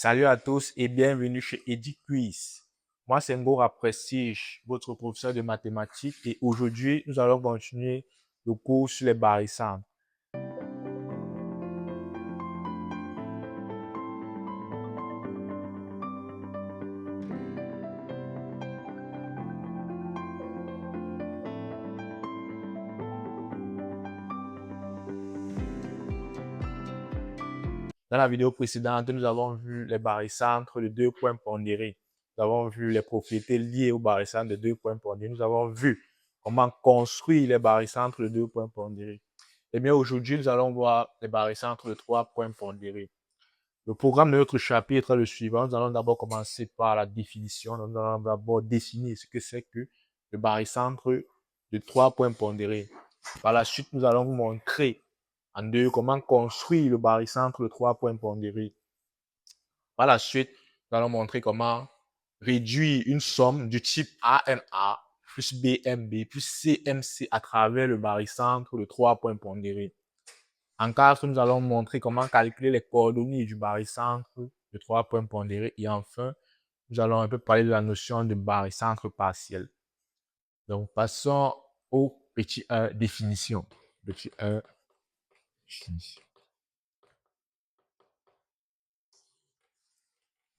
Salut à tous et bienvenue chez EduQuiz. Moi, c'est Ngora Prestige, votre professeur de mathématiques, et aujourd'hui, nous allons continuer le cours sur les barycentres. Dans la vidéo précédente, nous avons vu les barycentres de deux points pondérés. Nous avons vu les propriétés liées aux barycentres de deux points pondérés. Nous avons vu comment construire les barycentres de deux points pondérés. Eh bien, aujourd'hui, nous allons voir les barycentres de trois points pondérés. Le programme de notre chapitre est le suivant. Nous allons d'abord commencer par la définition. Nous allons d'abord définir ce que c'est que le barycentre de trois points pondérés. Par la suite, nous allons vous montrer en deux comment construire le barycentre de trois points pondérés. Par la suite, nous allons montrer comment réduire une somme du type ANA plus BMB plus CMC à travers le barycentre de trois points pondérés. En quatre, nous allons montrer comment calculer les coordonnées du barycentre de trois points pondérés. Et enfin, nous allons un peu parler de la notion de barycentre partiel. Donc, passons au petit 1, définition. Petit 1, définition.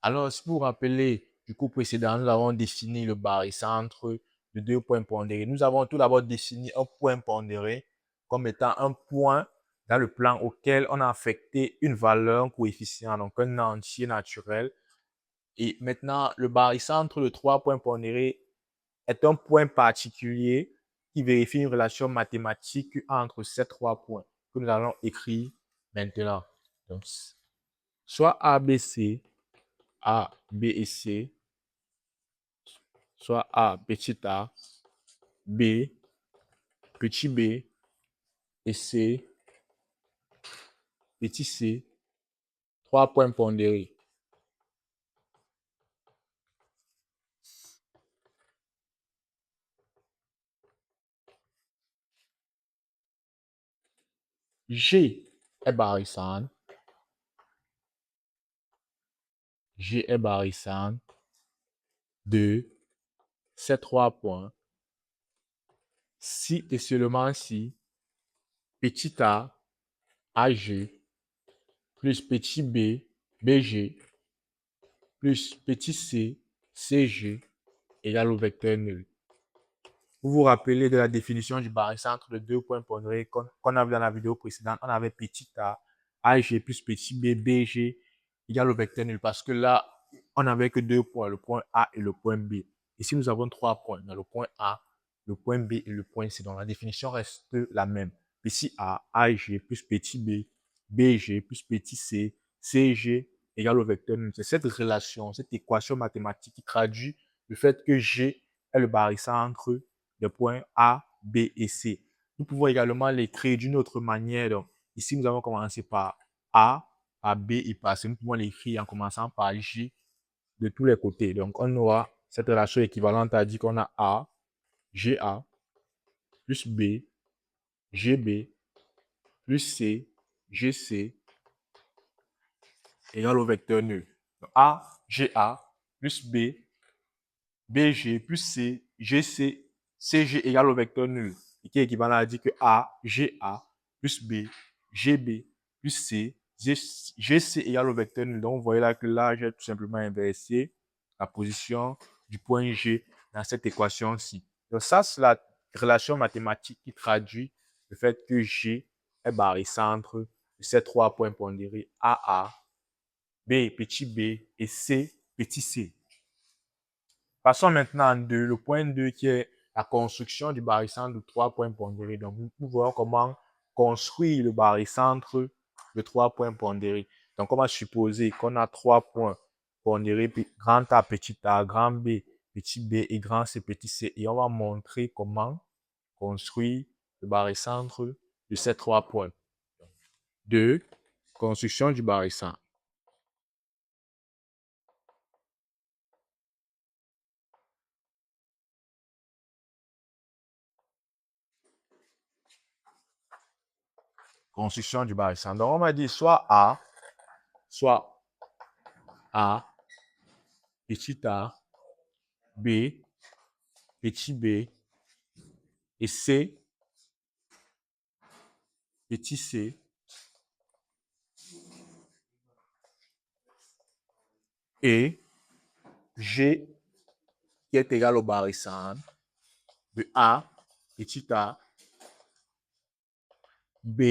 Alors, si vous vous rappelez du cours précédent, nous avons défini le barycentre de deux points pondérés. Nous avons tout d'abord défini un point pondéré comme étant un point dans le plan auquel on a affecté une valeur, un coefficient, donc un entier naturel. Et maintenant, le barycentre de trois points pondérés est un point particulier qui vérifie une relation mathématique entre ces trois points que nous allons écrire maintenant. Donc, soit ABC, A, B et C, soit A, petit a, B, petit b et C, petit c, trois points pondérés. G est barycentre. G est barycentre de ces trois points si et seulement si petit a, AG, plus petit b, BG, plus petit c, CG, égale au vecteur nul. Vous vous rappelez de la définition du barycentre de deux points pondérés qu'on a vu dans la vidéo précédente. On avait petit a, AG plus petit b, BG, égale au vecteur nul. Parce que là, on n'avait que deux points, le point A et le point B. Ici, nous avons trois points. On a le point A, le point B et le point C. Donc, la définition reste la même. Petit a, AG plus petit b, BG plus petit c, CG égale au vecteur nul. C'est cette relation, cette équation mathématique qui traduit le fait que G est le barycentre des points A, B et C. Nous pouvons également l'écrire d'une autre manière. Donc, ici, nous avons commencé par A, par B et par C. Nous pouvons l'écrire en commençant par J de tous les côtés. Donc, on aura cette relation équivalente à dire qu'on a A, GA, plus B, GB, plus C, GC, égale au vecteur nul. Donc, A, GA, plus B, BG, plus C, GC, CG égale au vecteur nul. Et qui est équivalent à dire que A, GA, plus B, GB, plus C, GC égale au vecteur nul. Donc, vous voyez là que là, j'ai tout simplement inversé la position du point G dans cette équation-ci. Donc, ça, c'est la relation mathématique qui traduit le fait que G est barycentre de ces trois points pondérés AA, B, petit b et C, petit c. Passons maintenant en deux, le point 2 qui est la construction du barycentre de trois points pondérés. Donc, nous pouvons voir comment construire le barycentre de trois points pondérés. Donc, on va supposer qu'on a trois points pondérés, grand A, petit a, grand B, petit b et grand C, petit c. Et on va montrer comment construire le barycentre de ces trois points. 2. Construction du barycentre. Construction du barycentre. Donc, on va dire soit A, soit A, petit a, B, petit b, et C, petit c, et G qui est égal au barycentre de A, petit a, B,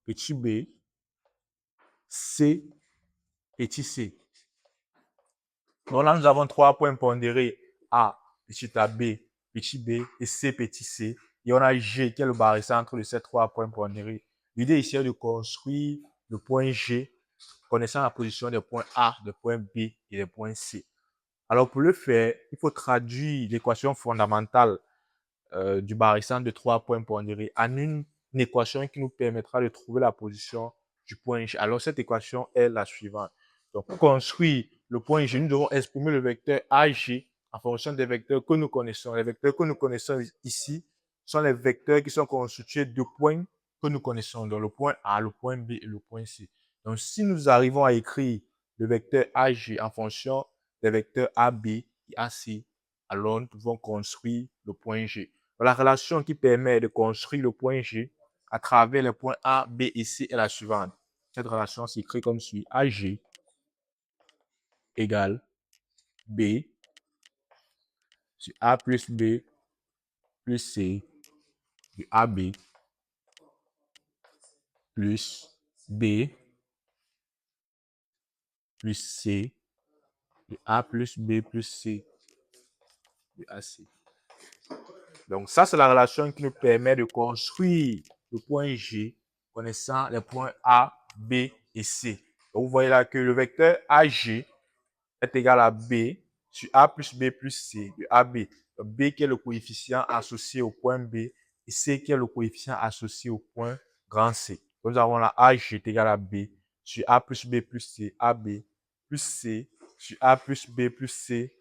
petit b, C, petit c. Donc là, nous avons trois points pondérés A, petit a, B, petit b et C, petit c. Et on a G qui est le barycentre de ces trois points pondérés. L'idée ici est de construire le point G connaissant la position des points A, des points B et des points C. Alors pour le faire, il faut traduire l'équation fondamentale du barycentre de trois points pondérés en une équation qui nous permettra de trouver la position du point G. Alors cette équation est la suivante. Donc pour construire le point G, nous devons exprimer le vecteur AG en fonction des vecteurs que nous connaissons. Les vecteurs que nous connaissons ici sont les vecteurs qui sont constitués de points que nous connaissons, donc le point A, le point B et le point C. Donc si nous arrivons à écrire le vecteur AG en fonction des vecteurs AB et AC, alors nous pouvons construire le point G. La relation qui permet de construire le point G à travers les points A, B et C est la suivante. Cette relation s'écrit comme suit. AG égale B sur A plus B plus C de AB plus B plus C de A plus B plus C de AC. Donc ça, c'est la relation qui nous permet de construire le point G connaissant les points A, B et C. Donc vous voyez là que le vecteur AG est égal à B sur A plus B plus C de AB. Donc B qui est le coefficient associé au point B et C qui est le coefficient associé au point grand C. Donc nous avons là AG est égal à B sur A plus B plus C, AB plus C sur A plus B plus C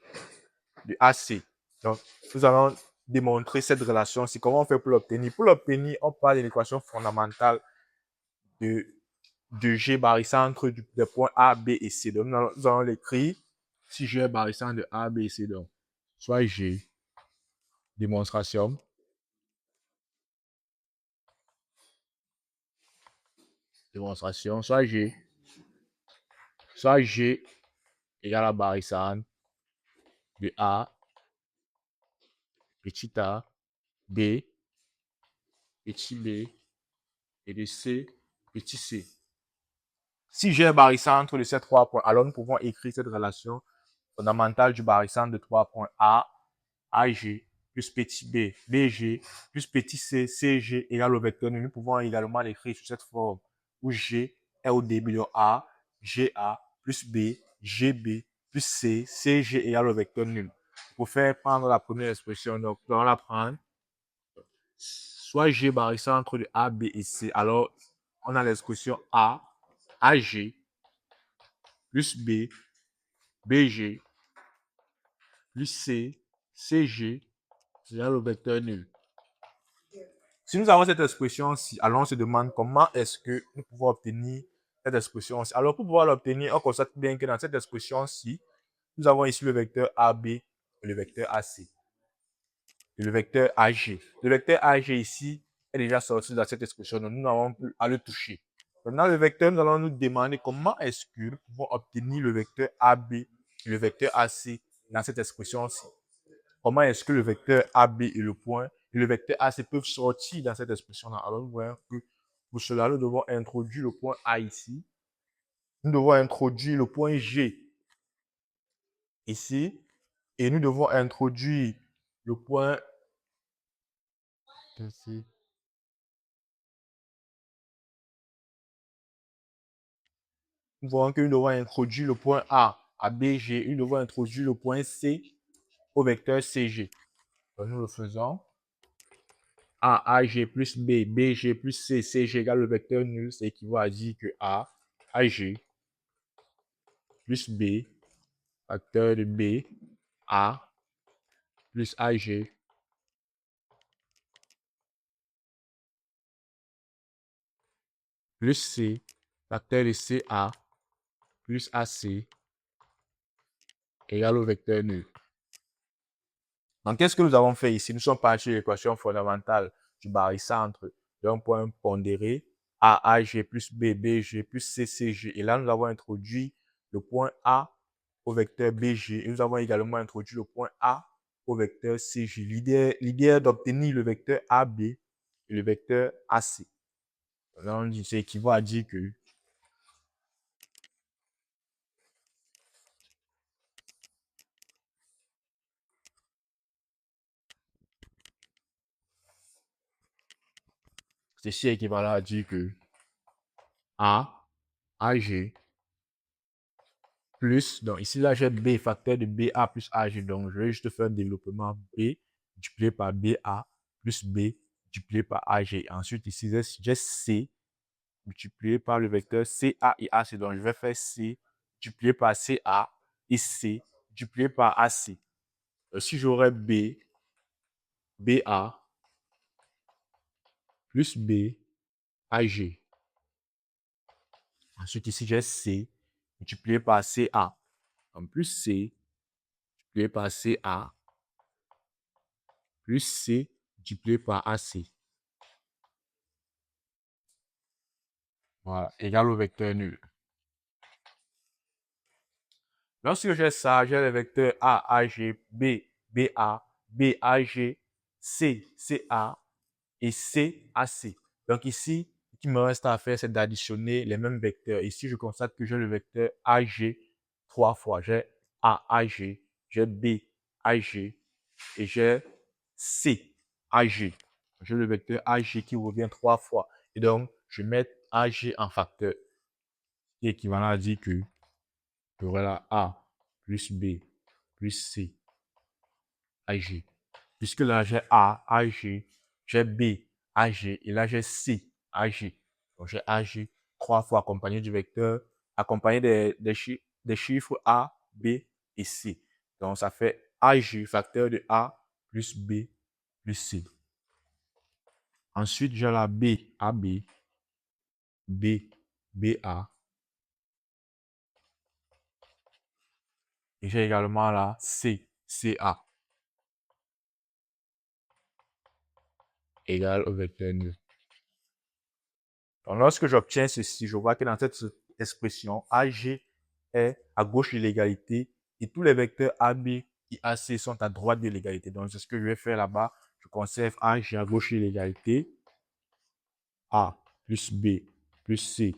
de AC. Donc nous allons démontrer cette relation. C'est comment on fait pour l'obtenir. Pour l'obtenir, on parle de l'équation fondamentale de G barycentre des points A, B et C. Donc, nous allons l'écrire si G est barycentre de A, B et C. Donc, soit G, démonstration, soit G égale à barycentre de A, petit a, B, petit b et de C, petit c. Si G est barycentre de ces trois points, alors nous pouvons écrire cette relation fondamentale du barycentre de trois points A, AG, plus petit b, BG, plus petit c, CG égale au vecteur nul. Nous pouvons également l'écrire sous cette forme où G est au début de A, GA, plus B, GB, plus C, CG égale au vecteur nul. Pour faire prendre la première expression, donc on va la prendre. Soit G barycentre de A, B et C. Alors, on a l'expression A, AG, plus B, BG, plus C, CG, c'est le vecteur nul. Si nous avons cette expression-ci, alors on se demande comment est-ce que nous pouvons obtenir cette expression-ci. Alors pour pouvoir l'obtenir, on constate bien que dans cette expression-ci, nous avons ici le vecteur AB et le vecteur AC. Et le vecteur AG. Le vecteur AG ici est déjà sorti dans cette expression, donc nous n'avons plus à le toucher. Maintenant, le vecteur, nous allons nous demander comment est-ce que nous pouvons obtenir le vecteur AB et le vecteur AC dans cette expression-ci. Comment est-ce que le vecteur AB et le point et le vecteur AC peuvent sortir dans cette expression-là. Alors, nous voyons que pour cela, nous devons introduire le point A ici. Nous devons introduire le point G ici. Et nous devons introduire le point ici. Nous voyons que nous devons introduire le point A à BG. Nous devons introduire le point C au vecteur CG. Donc, nous le faisons. A, AG plus B, BG plus C, CG égale le vecteur nul. Ça équivaut à dire que A, AG plus B, facteur de B, A, plus AG, plus C, facteur de CA, plus AC, égale au vecteur nul. Donc, qu'est-ce que nous avons fait ici? Nous sommes partis sur l'équation fondamentale du barycentre d'un point pondéré AG plus B, BG plus C, CG. Et là, nous avons introduit le point A au vecteur BG. Et nous avons également introduit le point A au vecteur CG. L'idée est d'obtenir le vecteur AB et le vecteur AC. Donc, c'est équivaut à dire que ceci est équivalent à dire que A, AG, plus, donc ici là j'ai B, facteur de BA plus AG, donc je vais juste faire un développement B multiplié par BA plus B multiplié par AG. Ensuite ici j'ai C multiplié par le vecteur CA et AC, donc je vais faire C multiplié par CA et C multiplié par AC. Si j'aurais B, BA plus B, AG. Ensuite ici j'ai C multiplié par CA, en plus C multiplié par CA plus C multiplié par AC. Voilà, égal au vecteur nul. Lorsque j'ai ça, j'ai le vecteur A, AG, B, BA, BAG, C, CA et C, AC. Donc ici, ce qui me reste à faire, c'est d'additionner les mêmes vecteurs. Ici, je constate que j'ai le vecteur AG 3 fois. J'ai A, AG, j'ai B, AG et j'ai C, AG. J'ai le vecteur AG qui revient 3 fois. Et donc, je vais mettre AG en facteur, qui est équivalent à dire que j'aurai là A plus B plus C, AG. Puisque là, j'ai A, AG, j'ai B, AG, et là, j'ai C, AG. Donc, j'ai AG 3 fois accompagné du vecteur, accompagné des chiffres A, B et C. Donc, ça fait AG, facteur de A plus B plus C. Ensuite, j'ai la B, AB, B, BA. Et j'ai également la C, CA, égale au vecteur nul. Donc, lorsque j'obtiens ceci, je vois que dans cette expression, AG est à gauche de l'égalité et tous les vecteurs AB et AC sont à droite de l'égalité. Donc, c'est ce que je vais faire là-bas. Je conserve AG à gauche de l'égalité. A plus B plus C,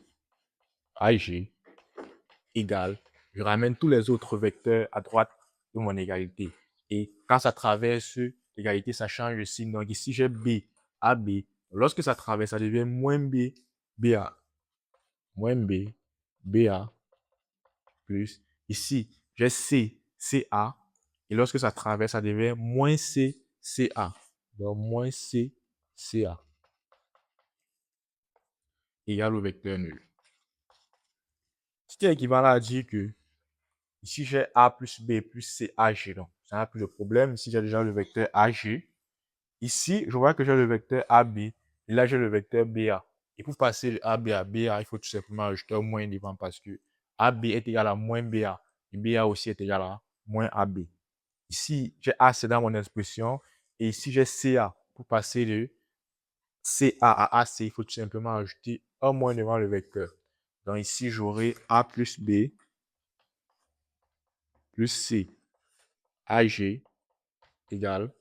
AG égale. Je ramène tous les autres vecteurs à droite de mon égalité. Et quand ça traverse l'égalité, ça change de signe. Donc, ici, j'ai B, AB. Lorsque ça traverse, ça devient moins B, BA. Moins B, BA, plus. Ici, j'ai C, CA. Et lorsque ça traverse, ça devient moins C, CA. Donc, moins C, CA. Égal au vecteur nul. Ce qui est équivalent à dire que ici, j'ai A plus B plus C, AG. Donc, ça n'a plus de problème. Ici, j'ai déjà le vecteur AG. Ici, je vois que j'ai le vecteur AB. Et là, j'ai le vecteur BA. Et pour passer de AB à BA, il faut tout simplement ajouter un moins devant parce que AB est égal à moins BA. Et BA aussi est égal à moins AB. Ici, j'ai AC dans mon expression. Et ici, j'ai CA. Pour passer de CA à AC, il faut tout simplement ajouter un moins devant le vecteur. Donc ici, j'aurai A plus B plus C AG égale.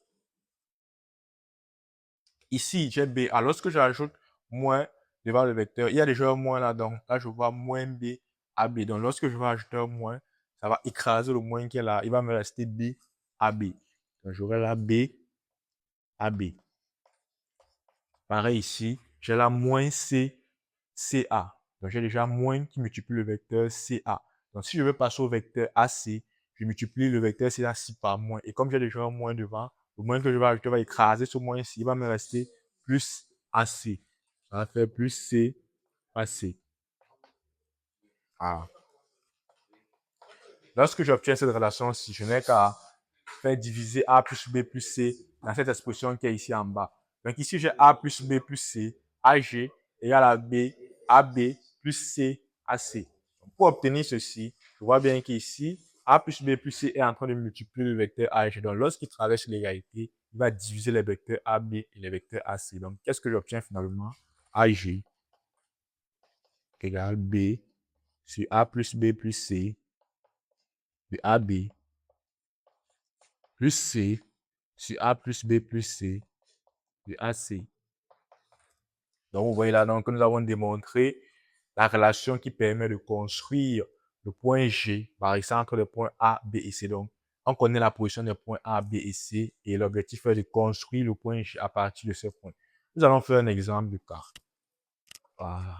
Ici, j'ai B. Alors, lorsque j'ajoute moins devant le vecteur, il y a déjà un moins là. Donc là, je vois moins B à B. Donc lorsque je vais ajouter un moins, ça va écraser le moins qui est là. Il va me rester B à B. Donc j'aurai là B à B. Pareil ici, j'ai là moins C, CA. Donc j'ai déjà moins qui multiplie le vecteur CA. Donc si je veux passer au vecteur AC, je multiplie le vecteur CA par moins. Et comme j'ai déjà un moins devant, le moins que je vais ajouter va écraser ce moins ci. Il va me rester plus AC. Ça va faire plus C, AC. Ah. Lorsque j'obtiens cette relation-ci, je n'ai qu'à faire diviser A plus B plus C dans cette expression qui est ici en bas. Donc ici, j'ai A plus B plus C, AG égale à B, AB plus C, AC. Donc, pour obtenir ceci, je vois bien qu'ici, A plus B plus C est en train de multiplier le vecteur AG. Donc, lorsqu'il traverse l'égalité, il va diviser les vecteurs AB et les vecteurs AC. Donc, qu'est-ce que j'obtiens finalement? AG égale B sur A plus B plus C de AB plus C sur A plus B plus C de AC. Donc, vous voyez là donc, que nous avons démontré la relation qui permet de construire le point G par exemple entre les points A, B et C. Donc, on connaît la position des points A, B et C et l'objectif est de construire le point G à partir de ces points. Nous allons faire un exemple de cas. Voilà.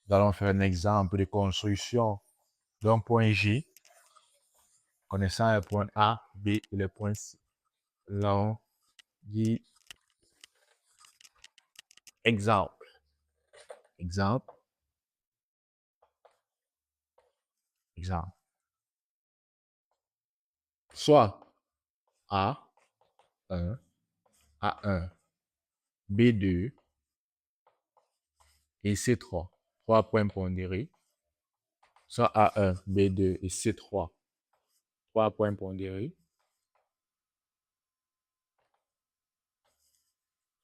Nous allons faire un exemple de construction d'un point G connaissant les points A, B et les points C. Là, on dit exemple. Exemple. Exemple. Soit A1, A1, B2 et C3. 3 points pondérés. Soit A1, B2 et C3. 3 points pondérés.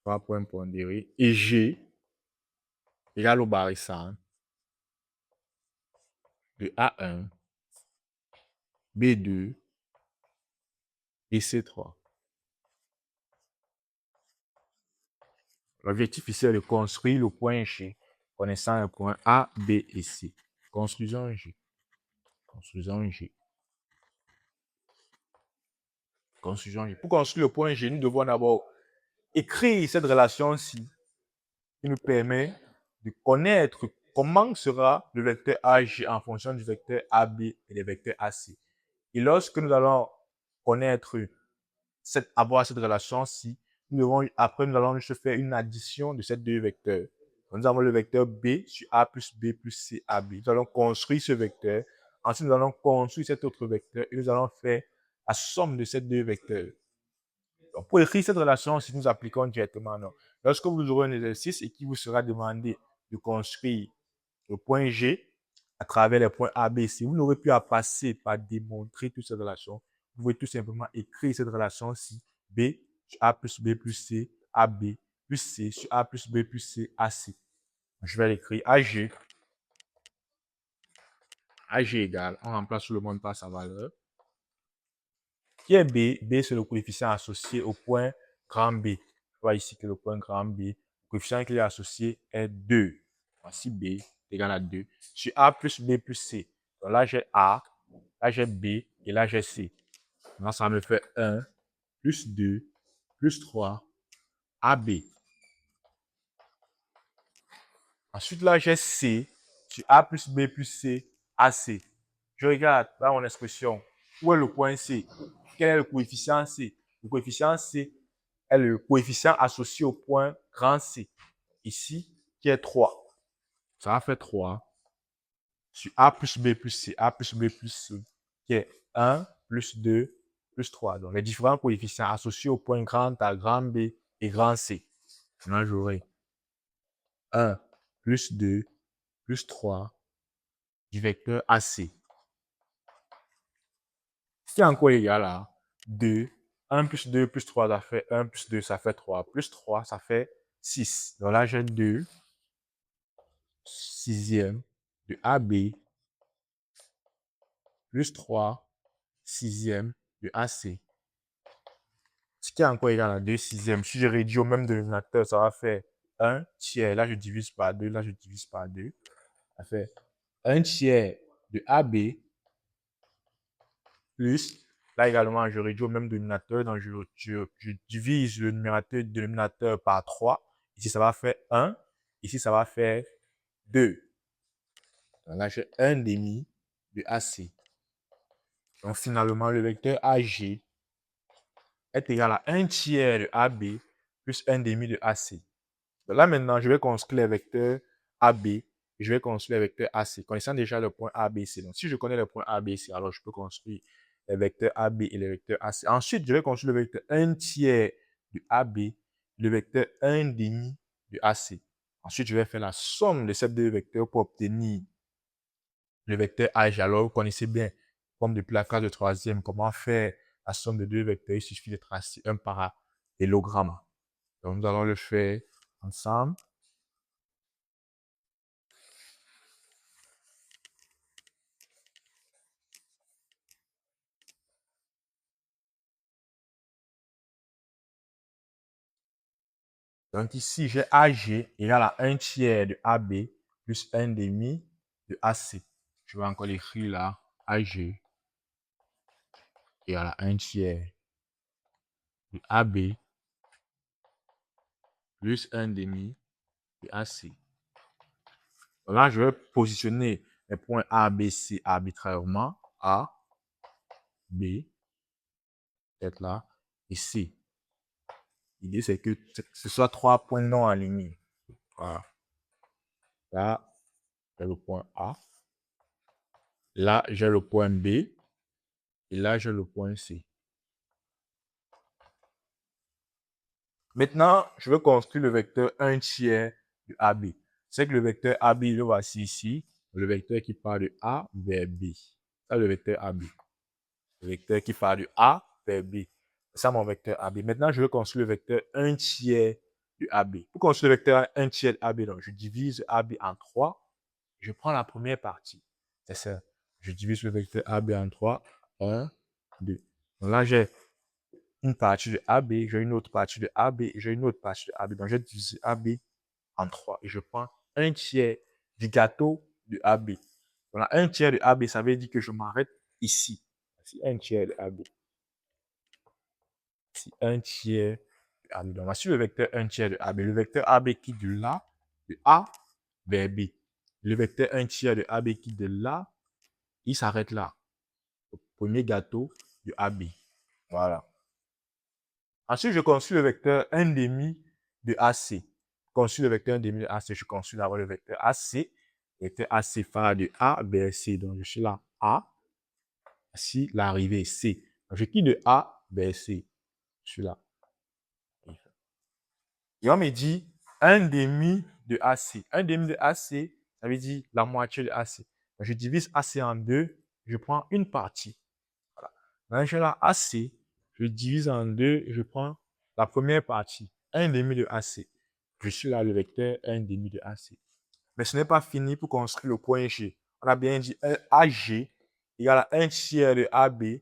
3 points pondérés. Et G égale au barissant de A1, B2 et C3. L'objectif ici est de construire le point G connaissant le point A, B et C. Construisons G. Construisons G. Construisons G. Pour construire le point G, nous devons d'abord écrire cette relation-ci qui nous permet de connaître comment sera le vecteur AG en fonction du vecteur AB et des vecteurs AC. Et lorsque nous allons connaître avoir cette relation-ci, après nous allons juste faire une addition de ces deux vecteurs. Donc, nous avons le vecteur B sur A plus B plus C AB. Nous allons construire ce vecteur. Ensuite, nous allons construire cet autre vecteur et nous allons faire la somme de ces deux vecteurs. Donc, pour écrire cette relation, si nous appliquons directement, non. Lorsque vous aurez un exercice et qu'il vous sera demandé de construire le point G à travers les points A, B, C, vous n'aurez plus à passer par démontrer toute cette relation. Vous pouvez tout simplement écrire cette relation-ci, B sur A plus B plus C, AB plus C sur A plus B plus C, AC. Je vais l'écrire AG. AG égale, on remplace tout le monde par sa valeur. Qui est B? B, c'est le coefficient associé au point grand B. Je vois ici que le point grand B, le coefficient qui est associé est 2. Voici B est égal à 2. Sur A plus B plus C. Donc là, j'ai A, là, j'ai B et là, j'ai C. Donc ça me fait 1 plus 2 plus 3 AB. Ensuite, là, j'ai C sur A plus B plus C, AC. Je regarde dans mon expression. Où est le point C? Quel est le coefficient C? Le coefficient C est le coefficient associé au point grand C. Ici, qui est 3. Ça va faire 3 sur A plus B plus C. A plus B plus C, qui est 1 plus 2 plus 3. Donc, les différents coefficients associés au point grand A, grand B et grand C. Maintenant, j'aurai 1 plus 2 plus 3 du vecteur AC. C'est encore égal à 2. 1 plus 2 plus 3, ça fait 1 plus 2, ça fait 3. Plus 3, ça fait 6. Donc là, j'ai 2 sixième de AB plus 3 sixième de AC. Ce qui est encore égal à 2 sixièmes. Si je réduis au même dénominateur, ça va faire 1 tiers. Là, je divise par 2. Là, je divise par 2. Ça fait 1 tiers de AB plus, là également, je réduis au même dénominateur, donc je divise le dénominateur par 3. Ici, ça va faire 1. Ici, ça va faire 2. Donc là, j'ai 1 demi de AC. Donc finalement, le vecteur AG est égal à 1 tiers de AB plus 1 demi de AC. Donc là maintenant, je vais construire les vecteurs AB et je vais construire les vecteurs AC, connaissant déjà le point ABC. Donc si je connais le point ABC, alors je peux construire les vecteurs AB et les vecteurs AC. Ensuite, je vais construire le vecteur 1 tiers de AB, le vecteur 1 demi de AC. Ensuite, je vais faire la somme de ces deux vecteurs pour obtenir le vecteur AG. Alors, vous connaissez bien, comme depuis la classe de troisième, comment faire la somme de deux vecteurs. Il suffit de tracer un parallélogramme. Donc, nous allons le faire ensemble. Donc ici, j'ai AG égale à 1 tiers de AB plus 1 demi de AC. Je vais encore l'écrire là. AG égale à 1 tiers de AB plus 1 demi de AC. Donc là, je vais positionner les points A, B, C arbitrairement. A, B, peut-être là, et C. L'idée, c'est que ce soit 3 points non alignés. Voilà. Là, j'ai le point A. Là, j'ai le point B. Et là, j'ai le point C. Maintenant, je veux construire le vecteur 1 tiers de AB. C'est que le vecteur AB, le voici ici. Le vecteur qui part de A vers B. Ça, le vecteur AB. Le vecteur qui part de A vers B. C'est ça mon vecteur AB. Maintenant, je veux construire le vecteur 1 tiers de AB. Pour construire le vecteur 1 tiers de AB, donc, je divise AB en 3. Je prends la première partie. C'est ça. Je divise le vecteur AB en 3. 1, 2. Donc là, j'ai une partie de AB, j'ai une autre partie de AB, j'ai une autre partie de AB. Donc, j'ai divisé AB en 3 et je prends un tiers du gâteau de AB. Donc, un tiers de AB, ça veut dire que je m'arrête ici. Ici, un tiers de AB. Ici, un tiers de AB. Donc, voici le vecteur 1 tiers de AB. Le vecteur AB qui de là, de A vers B. Le vecteur 1 tiers de AB qui de là, il s'arrête là. Au premier gâteau de AB. Voilà. Ensuite, je construis le vecteur 1 demi de AC. Construis le vecteur 1 demi de AC. Je construis d'abord le vecteur AC. Le vecteur AC part de A vers C. Donc, je suis là A. Ici, l'arrivée C. Donc, je quitte de A vers C. Je suis là. Et on me dit 1 demi de AC. 1 demi de AC, ça veut dire la moitié de AC. Donc, je divise AC en deux. Je prends une partie. Voilà. Maintenant, je suis là AC. Je divise en deux. Je prends la première partie. 1 demi de AC. Je suis là le vecteur 1 demi de AC. Mais ce n'est pas fini pour construire le point G. On a bien dit AG égale à 1 tiers de AB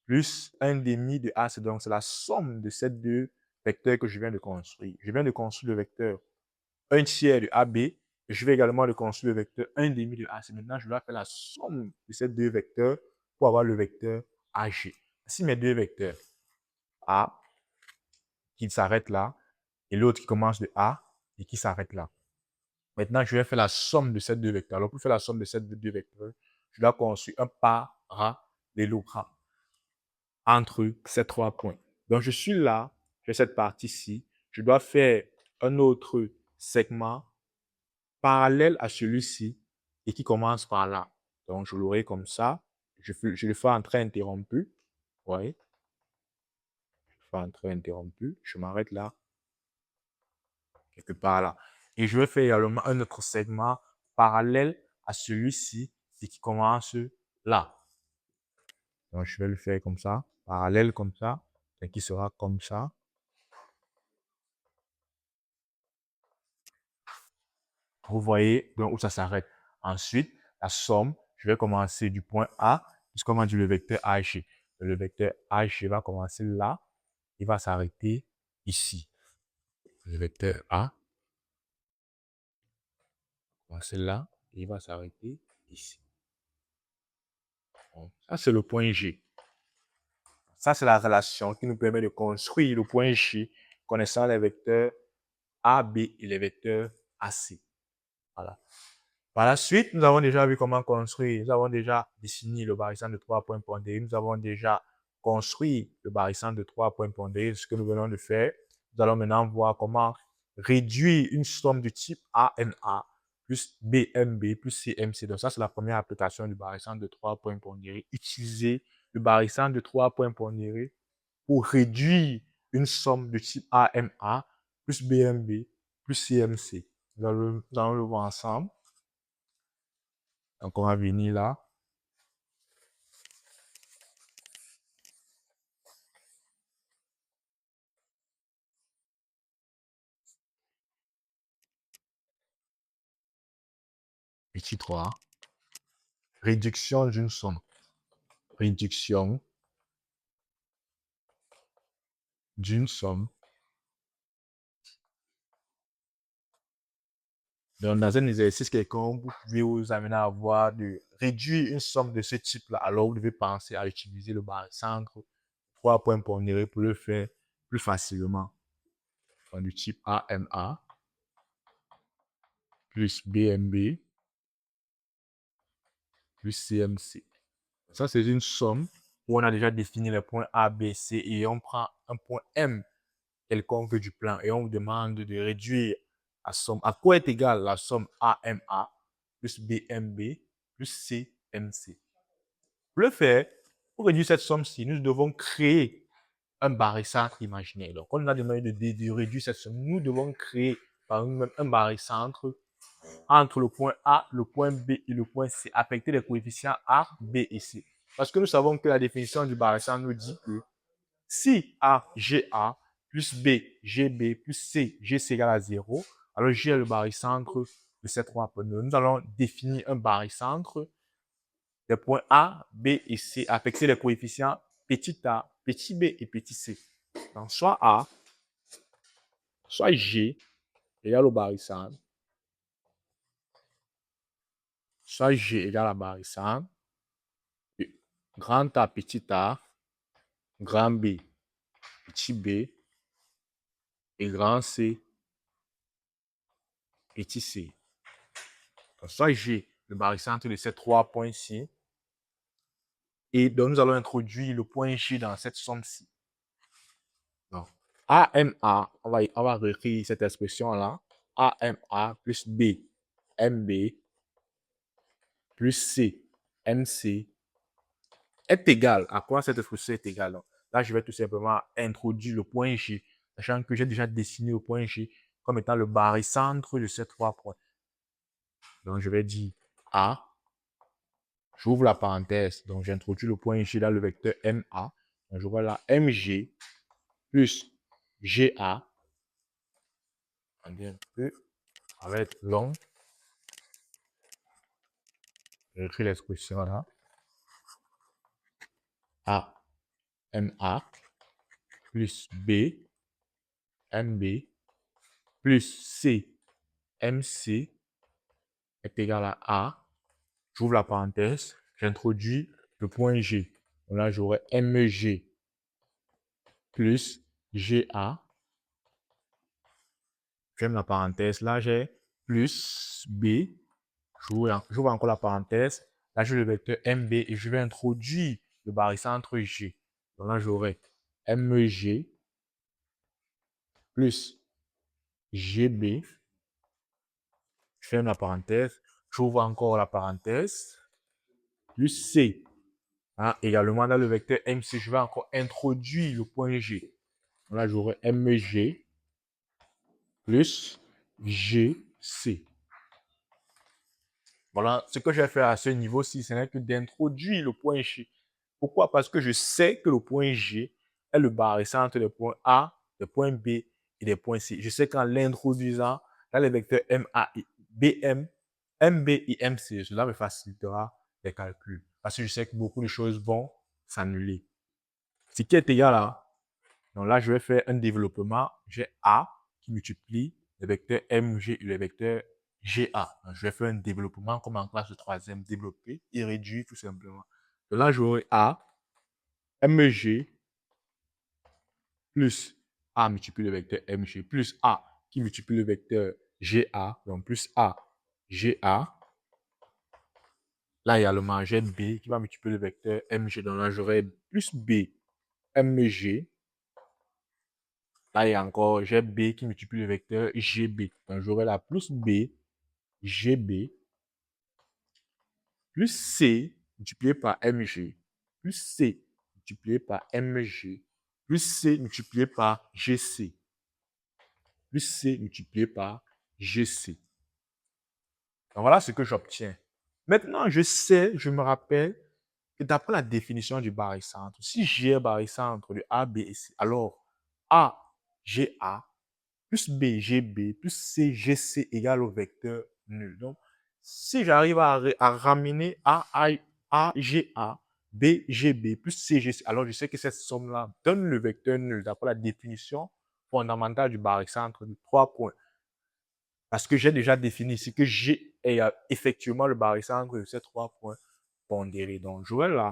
plus 1 demi de AC. Donc, c'est la somme de ces deux vecteurs que je viens de construire. Je viens de construire le vecteur 1 tiers de AB. Et je vais également le construire le vecteur 1 demi de AC. Maintenant, je dois faire la somme de ces deux vecteurs pour avoir le vecteur AG. Si mes deux vecteurs A qui s'arrête là et l'autre qui commence de A et qui s'arrête là. Maintenant, je vais faire la somme de ces deux vecteurs. Alors, pour faire la somme de ces deux vecteurs, je dois construire un parallélogramme entre ces trois points. Donc, je suis là, j'ai cette partie-ci. Je dois faire un autre segment parallèle à celui-ci et qui commence par là. Donc, je l'aurai comme ça. Je le fais en trait interrompu. Vous voyez? Je fais en trait interrompu. Je m'arrête là, quelque part là. Et je vais faire également un autre segment parallèle à celui-ci et qui commence là. Donc, je vais le faire comme ça, parallèle comme ça, et qui sera comme ça. Vous voyez donc où ça s'arrête. Ensuite, la somme, je vais commencer du point A, puisqu'on m'a dit le vecteur AG. Le vecteur AG va commencer là, il va s'arrêter ici. Le vecteur A va commencer là, et il va s'arrêter ici. Donc, ça, c'est le point G. Ça, c'est la relation qui nous permet de construire le point G connaissant les vecteurs A, B et les vecteurs AC. Voilà. Par la suite, nous avons déjà vu comment construire. Nous avons déjà dessiné le barycentre de 3 points pondérés. Nous avons déjà construit le barycentre de 3 points pondérés. Ce que nous venons de faire. Nous allons maintenant voir comment réduire une somme du type ANA plus BMB plus CMC. Donc ça, c'est la première application du barycentre de 3 points pondérés. Utiliser le barycentre de 3 points pondérés pour réduire une somme de type ANA plus BMB plus CMC. Nous allons le voir ensemble. Donc, on va venir là. Petit 3. Réduction d'une somme. Réduction d'une somme. Donc, dans un exercice quelconque, vous pouvez vous amener à avoir de réduire une somme de ce type-là. Alors, vous devez penser à utiliser le barycentre 3 points pondérés pour le faire plus facilement. Donc, du type AMA plus BMB plus CMC. Ça, c'est une somme où on a déjà défini les points A, B, C et on prend un point M quelconque du plan et on vous demande de réduire la somme. À quoi est égale la somme AMA plus BMB plus CMC? Pour le faire, pour réduire cette somme-ci, nous devons créer un barycentre imaginaire. Donc, on nous a demandé de réduire cette somme. Nous devons créer par nous-mêmes un barycentre entre le point A, le point B et le point C, affecter les coefficients A, B et C. Parce que nous savons que la définition du barycentre nous dit que si A, GA, plus B, GB, plus C, GC égale à 0, alors G est le barycentre de ces trois points. Nous allons définir un barycentre des points A, B et C affecter les coefficients petit a, petit b et petit c. Donc, soit A, soit G égale au barycentre, soit G égale à barycentre, grand A, petit a, grand B, petit b et grand C, petit c. Donc, soit G, le barycentre de ces trois points-ci, et donc nous allons introduire le point G dans cette somme-ci. Donc, AMA, on va réécrire cette expression-là. AMA plus B, MB plus C, MC est égal. À quoi cette expression est égale? Là, je vais tout simplement introduire le point G, sachant que j'ai déjà dessiné le point G comme étant le barycentre de ces trois points. Donc, je vais dire A, j'ouvre la parenthèse, donc j'introduis le point G dans le vecteur MA. Donc, je vois là MG plus GA. Un peu, ça va être long. J'écris l'expression là. A, MA plus B, MB plus C, MC est égal à A. J'ouvre la parenthèse, j'introduis le point G. Donc là, j'aurai MG plus GA. J'aime la parenthèse. Là, j'ai plus B. J'ouvre encore la parenthèse. Là, j'ai le vecteur MB et je vais introduire le barycentre G. Donc là, j'aurai MG plus GB. Je ferme la parenthèse. J'ouvre encore la parenthèse. Plus C. Hein, également, dans le vecteur MC, je vais encore introduire le point G. Donc là, j'aurai MG plus GC. Voilà, ce que je vais faire à ce niveau-ci, ce n'est que d'introduire le point G. Pourquoi? Parce que je sais que le point G est le barycentre des points A, des points B et des points C. Je sais qu'en l'introduisant dans les vecteurs MA et BM, MB et MC, cela me facilitera les calculs. Parce que je sais que beaucoup de choses vont s'annuler. Ce qui est égal à, donc là, je vais faire un développement. J'ai A qui multiplie le vecteur MG et le vecteur GA. Donc, je vais faire un développement comme en classe de troisième, développer et réduire tout simplement. Donc là, j'aurai A, MG plus A multiplie le vecteur MG plus A qui multiplie le vecteur GA. Donc plus A, GA. Là, également, j'ai B qui va multiplier le vecteur MG. Donc là, j'aurai plus B, MG. Là, il y a encore, j'ai B qui multiplie le vecteur GB. Donc, j'aurai là plus B, GB, plus C multiplié par MG, plus C multiplié par MG, plus C multiplié par GC, plus C multiplié par GC. Donc voilà ce que j'obtiens. Maintenant, je me rappelle que d'après la définition du barycentre, si j'ai un barycentre de A, B et C, alors A, GA, plus B, GB, plus C, GC égale au vecteur nul. Donc, si j'arrive à ramener A, GA, B, GB, plus C, GC, alors je sais que cette somme-là donne le vecteur nul d'après la définition fondamentale du barycentre de 3 points. Parce que j'ai déjà défini ici que G est effectivement le barycentre de ces 3 points pondérés. Donc, je vois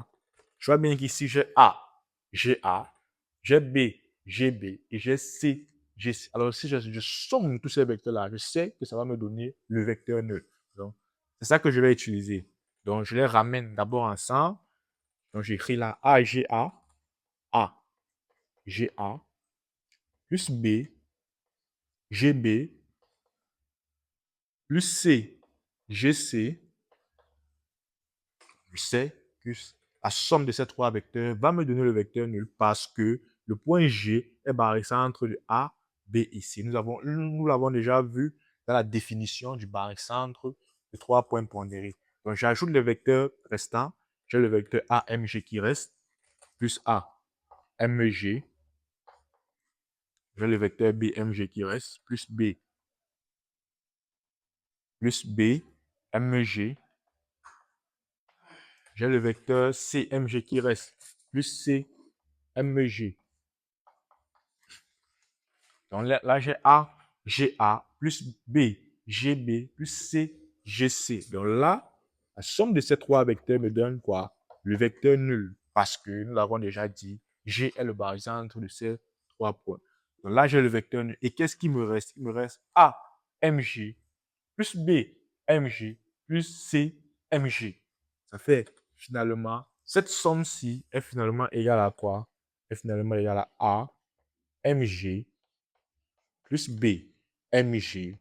bien qu'ici, j'ai A, GA, j'ai B, GB et j'ai C, GC. Alors, si je somme tous ces vecteurs-là, je sais que ça va me donner le vecteur nul. Donc, c'est ça que je vais utiliser. Donc, je les ramène d'abord ensemble. Donc, j'écris là A, GA, A, GA, plus B, GB, plus C, GC. Je sais que la somme de ces trois vecteurs va me donner le vecteur nul parce que le point G est barycentre de A, B et C. Nous l'avons déjà vu dans la définition du barycentre de trois points pondérés. Donc, j'ajoute les vecteurs restants. J'ai le vecteur AMG qui reste, plus AMG. J'ai le vecteur BMG qui reste, plus BMG. J'ai le vecteur CMG qui reste, plus CMG. Donc là j'ai A, GA, plus B, GB, plus C, GC. Donc là, la somme de ces trois vecteurs me donne quoi? Le vecteur nul. Parce que nous l'avons déjà dit, G est le barycentre de ces trois points. Donc là, j'ai le vecteur nul. Et qu'est-ce qui me reste? Il me reste A, MG, plus B, MG, plus C, MG. Ça fait finalement, cette somme-ci est finalement égale à quoi? Est finalement égale à A, MG, plus B, MG,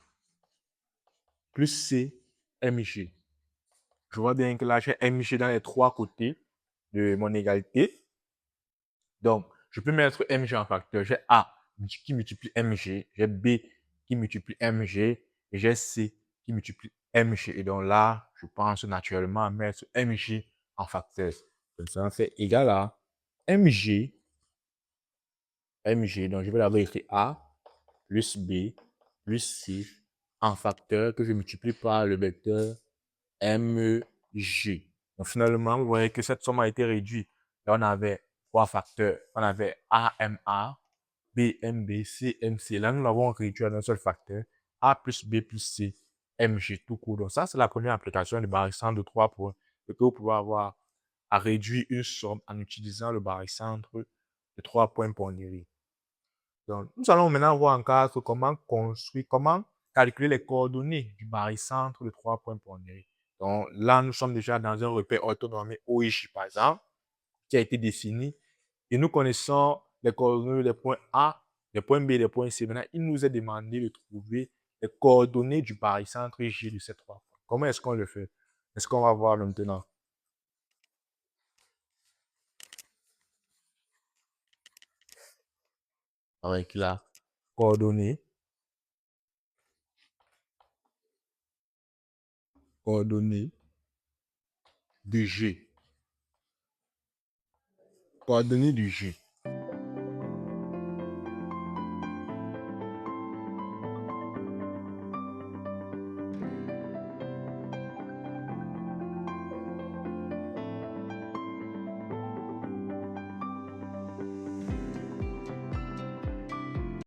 plus C, MG. Je vois bien que là, j'ai MG dans les trois côtés de mon égalité. Donc, je peux mettre MG en facteur. J'ai A qui multiplie MG, j'ai B qui multiplie MG, et j'ai C qui multiplie MG. Et donc là, je pense naturellement à mettre MG en facteur. Donc, ça fait égal à MG, donc je vais d'abord écrire A, plus B, plus C, en facteur que je multiplie par le vecteur MEG. Donc finalement, vous voyez que cette somme a été réduite. Là, on avait trois facteurs. On avait AMA, BMB, CMC. Là, nous l'avons réduit à un seul facteur. A plus B plus C, MG tout court. Donc ça, c'est la première application du barycentre de 3 points. Que vous pouvez avoir à réduire une somme en utilisant le barycentre de 3 points pondérés. Donc, nous allons maintenant voir en classe comment construire, comment calculer les coordonnées du barycentre de 3 points pondérés. Donc là, nous sommes déjà dans un repère orthonormé OIJ, par exemple, qui a été défini. Et nous connaissons les coordonnées des points A, des points B, des points C. Maintenant, il nous est demandé de trouver les coordonnées du barycentre J de ces 3 points. Comment est-ce qu'on le fait? Est-ce qu'on va voir maintenant? Avec la coordonnée, coordonnée de G. Coordonnées du G.